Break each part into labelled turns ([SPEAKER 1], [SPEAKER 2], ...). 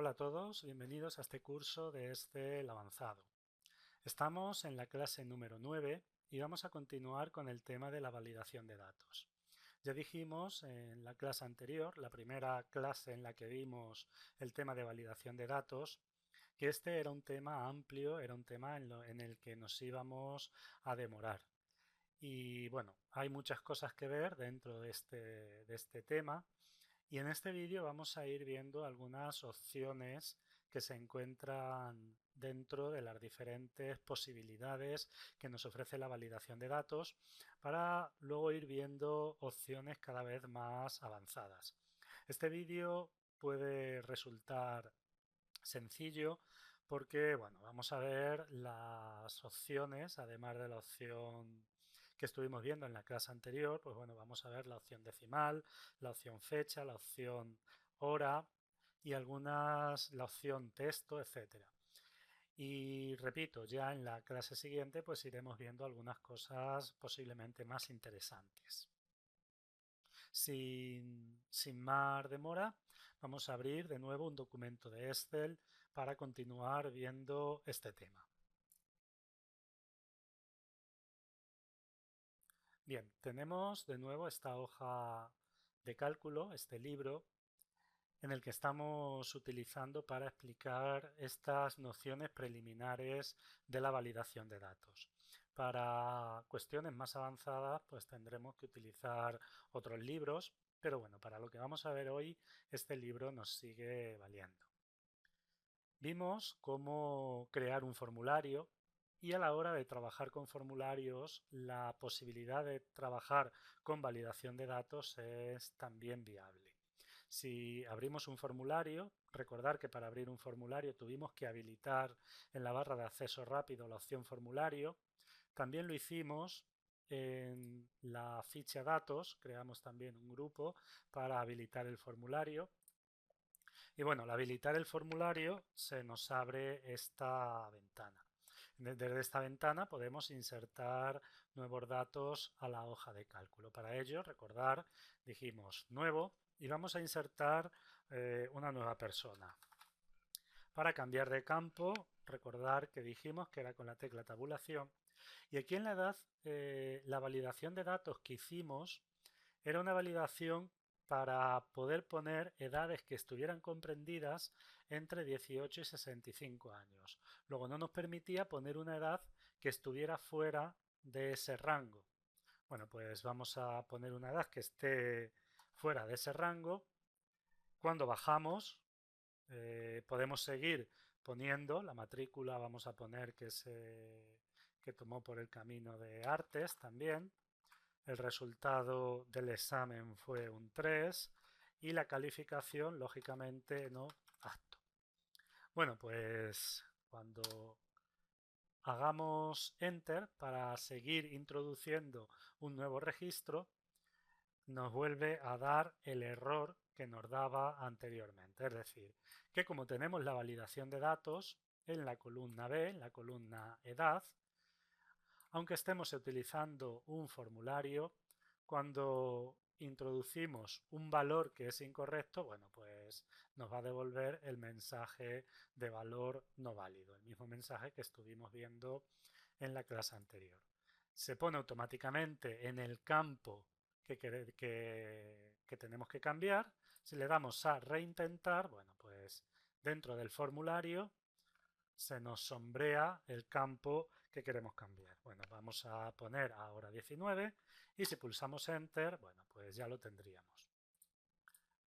[SPEAKER 1] Hola a todos, bienvenidos a este curso de Excel avanzado. Estamos en la clase número 9 y vamos a continuar con el tema de la validación de datos. Ya dijimos en la clase anterior, la primera clase en la que vimos el tema de validación de datos, que este era un tema amplio, era un tema en el que nos íbamos a demorar. Y bueno, hay muchas cosas que ver dentro de este tema. Y en este vídeo vamos a ir viendo algunas opciones que se encuentran dentro de las diferentes posibilidades que nos ofrece la validación de datos para luego ir viendo opciones cada vez más avanzadas. Este vídeo puede resultar sencillo porque, bueno, vamos a ver las opciones, además de la opción que estuvimos viendo en la clase anterior, pues bueno, vamos a ver la opción decimal, la opción fecha, la opción hora y algunas, la opción texto, etcétera. Y repito, ya en la clase siguiente pues iremos viendo algunas cosas posiblemente más interesantes. Sin más demora, vamos a abrir de nuevo un documento de Excel para continuar viendo este tema. Bien, tenemos de nuevo esta hoja de cálculo, este libro, en el que estamos utilizando para explicar estas nociones preliminares de la validación de datos. Para cuestiones más avanzadas, pues tendremos que utilizar otros libros, pero bueno, para lo que vamos a ver hoy, este libro nos sigue valiendo. Vimos cómo crear un formulario y a la hora de trabajar con formularios, la posibilidad de trabajar con validación de datos es también viable. Si abrimos un formulario, recordar que para abrir un formulario tuvimos que habilitar en la barra de acceso rápido la opción formulario. También lo hicimos en la ficha datos, creamos también un grupo para habilitar el formulario. Y bueno, al habilitar el formulario se nos abre esta ventana. Desde esta ventana podemos insertar nuevos datos a la hoja de cálculo. Para ello, recordar, dijimos nuevo y vamos a insertar una nueva persona. Para cambiar de campo, recordar que dijimos que era con la tecla tabulación. Y aquí en la edad, la validación de datos que hicimos era una validación para poder poner edades que estuvieran comprendidas entre 18 y 65 años. Luego no nos permitía poner una edad que estuviera fuera de ese rango. Bueno, pues vamos a poner una edad que esté fuera de ese rango. Cuando bajamos, podemos seguir poniendo la matrícula, vamos a poner que tomó por el camino de artes también. El resultado del examen fue un 3 y la calificación, lógicamente, no apto. Bueno, pues cuando hagamos Enter para seguir introduciendo un nuevo registro, nos vuelve a dar el error que nos daba anteriormente. Es decir, que como tenemos la validación de datos en la columna B, en la columna edad, aunque estemos utilizando un formulario, cuando introducimos un valor que es incorrecto, bueno, pues nos va a devolver el mensaje de valor no válido, el mismo mensaje que estuvimos viendo en la clase anterior. Se pone automáticamente en el campo que tenemos que cambiar. Si le damos a reintentar, bueno, pues dentro del formulario se nos sombrea el campo que queremos cambiar. Bueno, vamos a poner ahora 19 y si pulsamos Enter, bueno, pues ya lo tendríamos.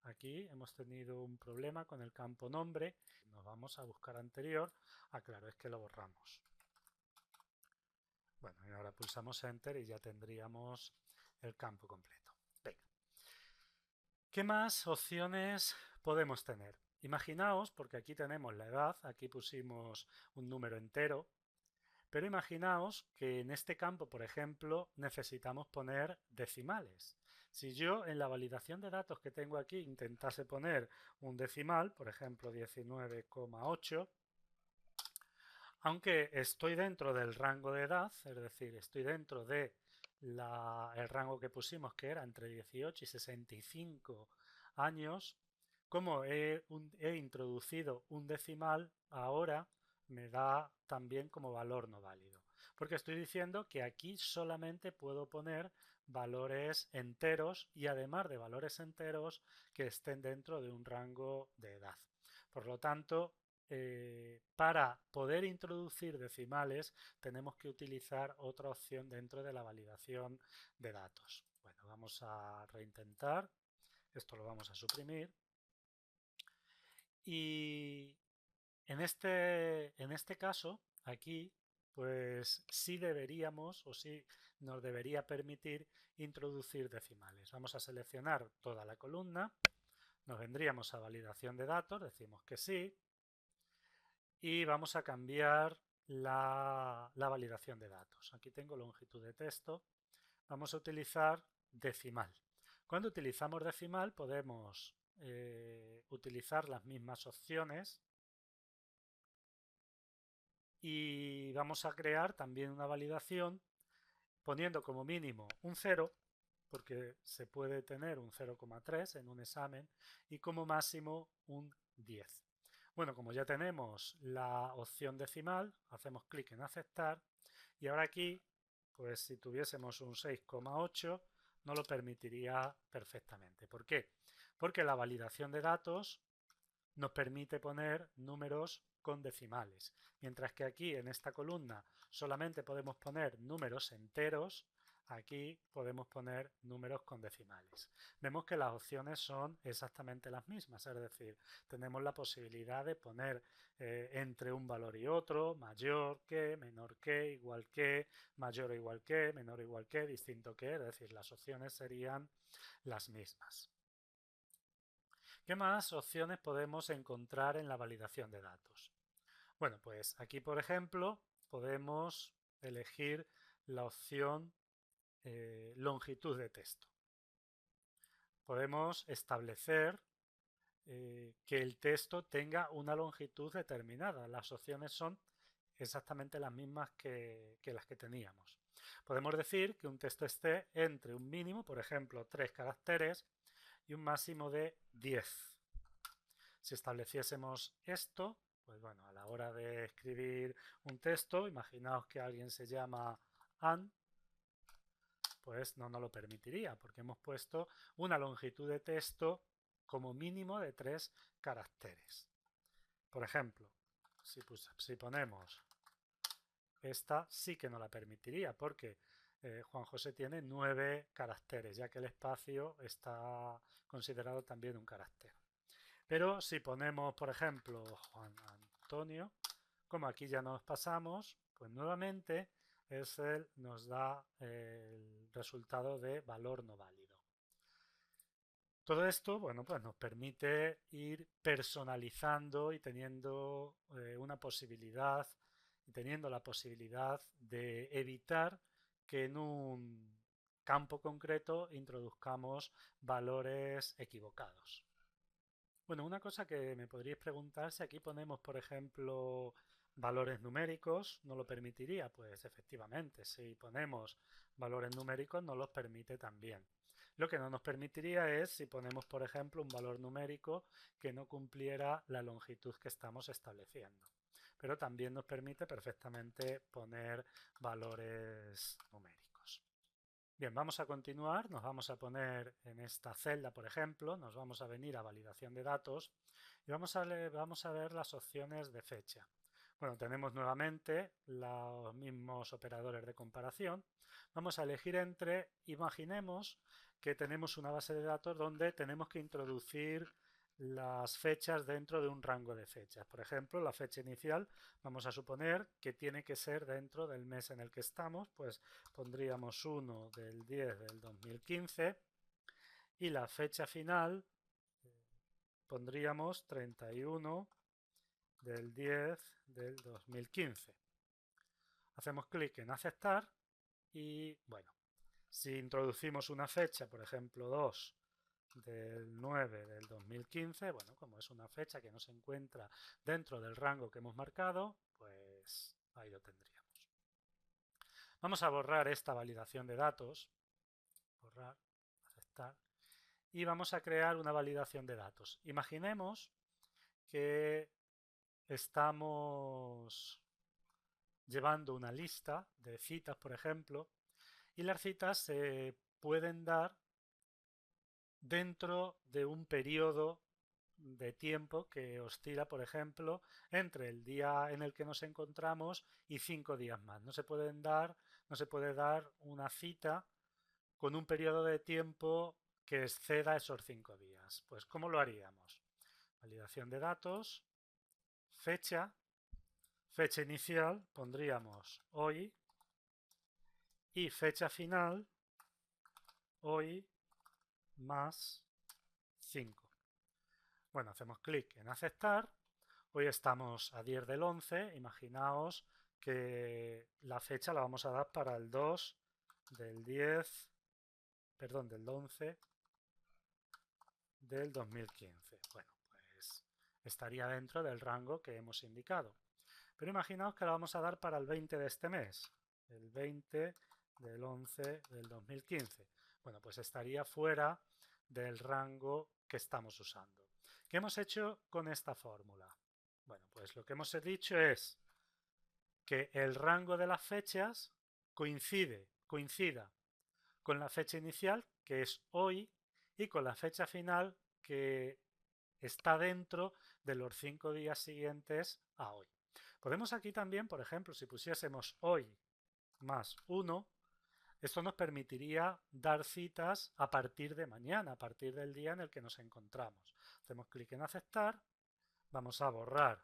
[SPEAKER 1] Aquí hemos tenido un problema con el campo nombre. Nos vamos a buscar anterior. Ah, claro, es que lo borramos. Bueno, y ahora pulsamos Enter y ya tendríamos el campo completo. Venga. ¿Qué más opciones podemos tener? Imaginaos, porque aquí tenemos la edad, aquí pusimos un número entero, pero imaginaos que en este campo, por ejemplo, necesitamos poner decimales. Si yo en la validación de datos que tengo aquí intentase poner un decimal, por ejemplo 19,8, aunque estoy dentro del rango de edad, es decir, estoy dentro de el rango que pusimos que era entre 18 y 65 años, Como he introducido un decimal, ahora me da también como valor no válido. Porque estoy diciendo que aquí solamente puedo poner valores enteros y además de valores enteros que estén dentro de un rango de edad. Por lo tanto, para poder introducir decimales tenemos que utilizar otra opción dentro de la validación de datos. Bueno, vamos a reintentar. Esto lo vamos a suprimir. Y en este caso, aquí, pues sí deberíamos o sí nos debería permitir introducir decimales. Vamos a seleccionar toda la columna, nos vendríamos a validación de datos, decimos que sí, y vamos a cambiar la validación de datos. Aquí tengo longitud de texto, vamos a utilizar decimal. Cuando utilizamos decimal podemos utilizar las mismas opciones y vamos a crear también una validación poniendo como mínimo un 0, porque se puede tener un 0,3 en un examen, y como máximo un 10. Bueno, como ya tenemos la opción decimal, hacemos clic en aceptar y ahora aquí, pues si tuviésemos un 6,8 no lo permitiría perfectamente. ¿Por qué? Porque la validación de datos nos permite poner números con decimales, mientras que aquí en esta columna solamente podemos poner números enteros, aquí podemos poner números con decimales. Vemos que las opciones son exactamente las mismas, es decir, tenemos la posibilidad de poner entre un valor y otro, mayor que, menor que, igual que, mayor o igual que, menor o igual que, distinto que, es decir, las opciones serían las mismas. ¿Qué más opciones podemos encontrar en la validación de datos? Bueno, pues aquí, por ejemplo, podemos elegir la opción longitud de texto. Podemos establecer que el texto tenga una longitud determinada. Las opciones son exactamente las mismas que las que teníamos. Podemos decir que un texto esté entre un mínimo, por ejemplo, 3 caracteres, y un máximo de 10. Si estableciésemos esto, pues bueno, a la hora de escribir un texto, imaginaos que alguien se llama Anne, pues no nos lo permitiría, porque hemos puesto una longitud de texto como mínimo de 3 caracteres. Por ejemplo, si ponemos esta, sí que no la permitiría, porque Juan José tiene 9 caracteres, ya que el espacio está considerado también un carácter. Pero si ponemos, por ejemplo, Juan Antonio, como aquí ya nos pasamos, pues nuevamente nos da el resultado de valor no válido. Todo esto, bueno, pues nos permite ir personalizando y teniendo una posibilidad y teniendo la posibilidad de evitar que en un campo concreto introduzcamos valores equivocados. Bueno, una cosa que me podríais preguntar, si aquí ponemos, por ejemplo, valores numéricos, ¿no lo permitiría? Pues efectivamente, si ponemos valores numéricos nos los permite también. Lo que no nos permitiría es si ponemos, por ejemplo, un valor numérico que no cumpliera la longitud que estamos estableciendo. Pero también nos permite perfectamente poner valores numéricos. Bien, vamos a continuar, nos vamos a poner en esta celda, por ejemplo, nos vamos a venir a validación de datos y vamos a ver las opciones de fecha. Bueno, tenemos nuevamente los mismos operadores de comparación. Vamos a elegir entre, imaginemos que tenemos una base de datos donde tenemos que introducir las fechas dentro de un rango de fechas. Por ejemplo, la fecha inicial vamos a suponer que tiene que ser dentro del mes en el que estamos, pues pondríamos 1 del 10 del 2015 y la fecha final pondríamos 31 del 10 del 2015. Hacemos clic en aceptar y bueno, si introducimos una fecha, por ejemplo 2 del 9 del 2015, bueno, como es una fecha que no se encuentra dentro del rango que hemos marcado, pues ahí lo tendríamos. Vamos a borrar esta validación de datos, borrar, aceptar, y vamos a crear una validación de datos. Imaginemos que estamos llevando una lista de citas, por ejemplo, y las citas se pueden dar dentro de un periodo de tiempo que oscila, por ejemplo, entre el día en el que nos encontramos y 5 días más. No se puede dar una cita con un periodo de tiempo que exceda esos 5 días. Pues, ¿cómo lo haríamos? Validación de datos, fecha inicial, pondríamos hoy, y fecha final, hoy más 5. Bueno, hacemos clic en aceptar. Hoy estamos a 10 del 11. Imaginaos que la fecha la vamos a dar para el 2 del 10, perdón, del 11 del 2015. Bueno, pues estaría dentro del rango que hemos indicado. Pero imaginaos que la vamos a dar para el 20 de este mes, el 20 del 11 del 2015. Bueno, pues estaría fuera del rango que estamos usando. ¿Qué hemos hecho con esta fórmula? Bueno, pues lo que hemos dicho es que el rango de las fechas coincida con la fecha inicial, que es hoy, y con la fecha final, que está dentro de los 5 días siguientes a hoy. Podemos aquí también, por ejemplo, si pusiésemos hoy más 1, esto nos permitiría dar citas a partir de mañana, a partir del día en el que nos encontramos. Hacemos clic en aceptar, vamos a borrar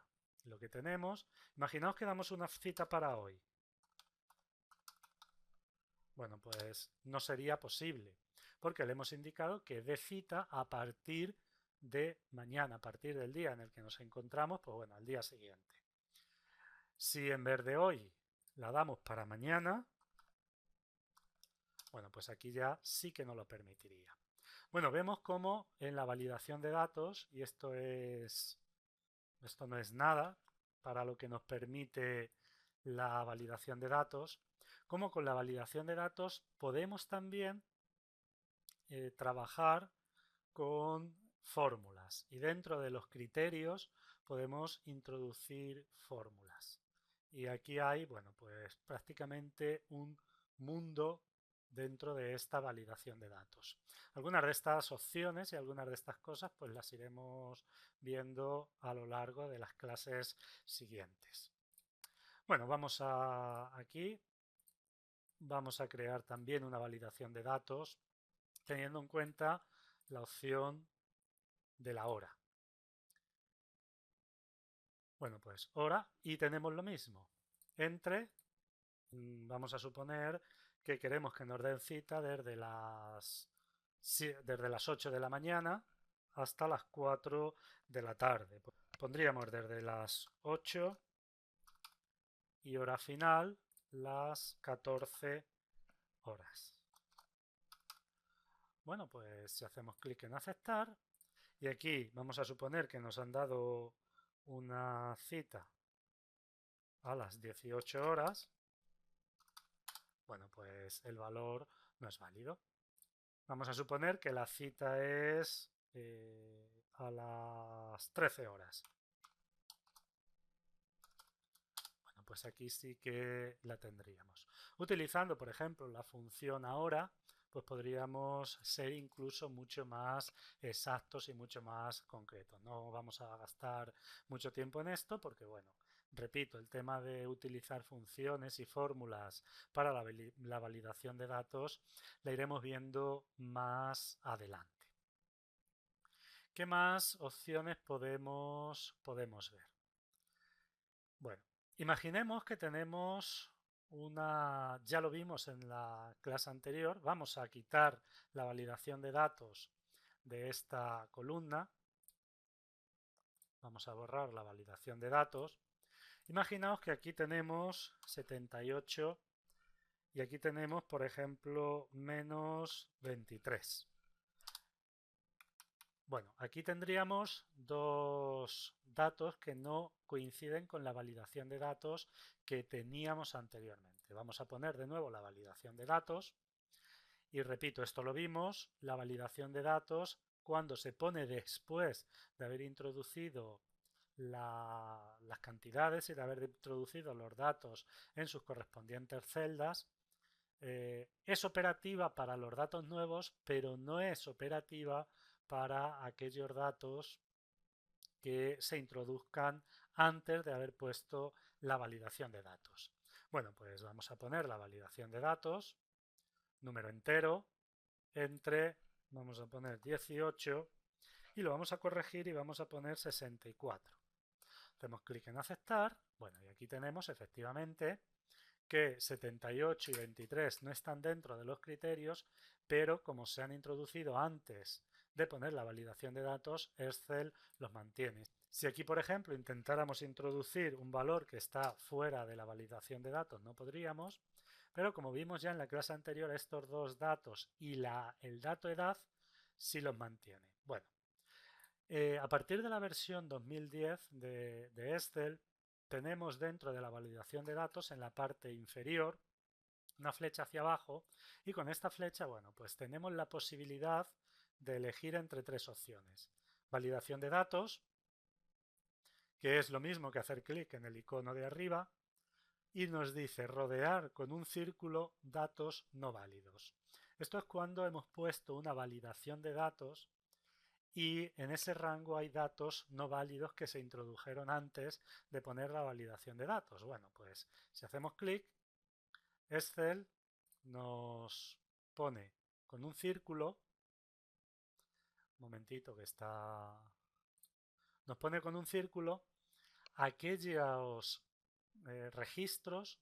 [SPEAKER 1] lo que tenemos. Imaginaos que damos una cita para hoy. Bueno, pues no sería posible, porque le hemos indicado que dé cita a partir de mañana, a partir del día en el que nos encontramos, pues bueno, al día siguiente. Si en vez de hoy la damos para mañana, bueno, pues aquí ya sí que no lo permitiría. Bueno, vemos cómo en la validación de datos, y esto no es nada para lo que nos permite la validación de datos, como con la validación de datos podemos también trabajar con fórmulas, y dentro de los criterios podemos introducir fórmulas. Y aquí hay, bueno, pues prácticamente un mundo dentro de esta validación de datos. Algunas de estas opciones y algunas de estas cosas pues las iremos viendo a lo largo de las clases siguientes. Bueno, vamos aquí, vamos a crear también una validación de datos teniendo en cuenta la opción de la hora. Bueno, pues hora, y tenemos lo mismo. Vamos a suponer que queremos que nos den cita desde las 8 de la mañana hasta las 4 de la tarde. Pondríamos desde las 8 y hora final las 14 horas. Bueno, pues si hacemos clic en aceptar, y aquí vamos a suponer que nos han dado una cita a las 18 horas, bueno, pues el valor no es válido. Vamos a suponer que la cita es a las 13 horas. Bueno, pues aquí sí que la tendríamos. Utilizando, por ejemplo, la función ahora, pues podríamos ser incluso mucho más exactos y mucho más concretos. No vamos a gastar mucho tiempo en esto porque, bueno, repito, el tema de utilizar funciones y fórmulas para la validación de datos la iremos viendo más adelante. ¿Qué más opciones podemos ver? Bueno, imaginemos que tenemos ya lo vimos en la clase anterior, vamos a quitar la validación de datos de esta columna, vamos a borrar la validación de datos. Imaginaos que aquí tenemos 78 y aquí tenemos, por ejemplo, menos 23. Bueno, aquí tendríamos dos datos que no coinciden con la validación de datos que teníamos anteriormente. Vamos a poner de nuevo la validación de datos Y repito, esto lo vimos, la validación de datos, cuando se pone después de haber introducido las cantidades y de haber introducido los datos en sus correspondientes celdas, es operativa para los datos nuevos, pero no es operativa para aquellos datos que se introduzcan antes de haber puesto la validación de datos. Bueno, pues vamos a poner la validación de datos, número entero, entre, vamos a poner 18 y lo vamos a corregir y vamos a poner 64. Hacemos clic en aceptar, bueno, y aquí tenemos efectivamente que 78 y 23 no están dentro de los criterios, pero como se han introducido antes de poner la validación de datos, Excel los mantiene. Si aquí, por ejemplo, intentáramos introducir un valor que está fuera de la validación de datos, no podríamos, pero como vimos ya en la clase anterior, estos dos datos y el dato edad sí los mantiene. Bueno, a partir de la versión 2010 de Excel, tenemos dentro de la validación de datos en la parte inferior una flecha hacia abajo y con esta flecha, bueno, pues tenemos la posibilidad de elegir entre tres opciones. Validación de datos, que es lo mismo que hacer clic en el icono de arriba, y nos dice rodear con un círculo datos no válidos. Esto es cuando hemos puesto una validación de datos y en ese rango hay datos no válidos que se introdujeron antes de poner la validación de datos. Bueno, pues si hacemos clic, Excel nos pone con un círculo, un momentito que está, nos pone con un círculo aquellos registros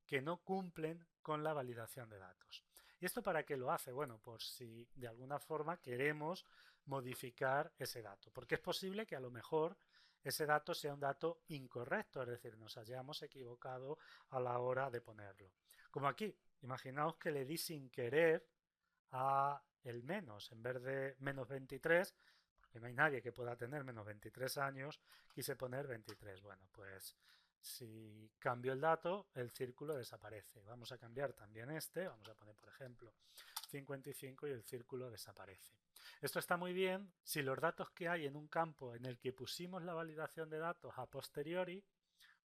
[SPEAKER 1] que no cumplen con la validación de datos. ¿Y esto para qué lo hace? Bueno, por si de alguna forma queremos modificar ese dato, porque es posible que a lo mejor ese dato sea un dato incorrecto, es decir, nos hayamos equivocado a la hora de ponerlo. Como aquí, imaginaos que le di sin querer a el menos, en vez de menos 23, porque no hay nadie que pueda tener menos 23 años, quise poner 23. Bueno, pues si cambio el dato, el círculo desaparece. Vamos a cambiar también este, vamos a poner por ejemplo 55 y el círculo desaparece. Esto está muy bien si los datos que hay en un campo en el que pusimos la validación de datos a posteriori,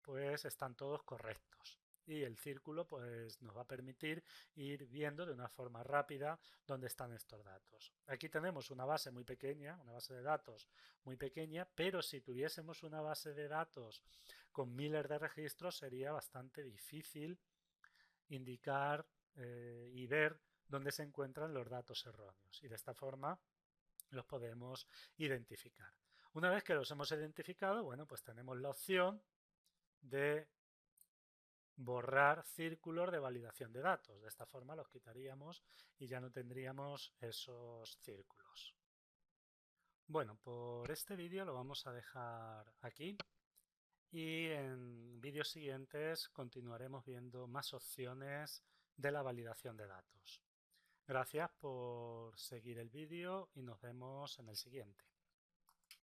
[SPEAKER 1] pues están todos correctos. Y el círculo pues nos va a permitir ir viendo de una forma rápida dónde están estos datos. Aquí tenemos una base muy pequeña, una base de datos muy pequeña, pero si tuviésemos una base de datos con miles de registros sería bastante difícil indicar y ver dónde se encuentran los datos erróneos. Y de esta forma los podemos identificar. Una vez que los hemos identificado, bueno, pues tenemos la opción de borrar círculos de validación de datos. De esta forma los quitaríamos y ya no tendríamos esos círculos. Bueno, por este vídeo lo vamos a dejar aquí y en vídeos siguientes continuaremos viendo más opciones de la validación de datos. Gracias por seguir el vídeo y nos vemos en el siguiente.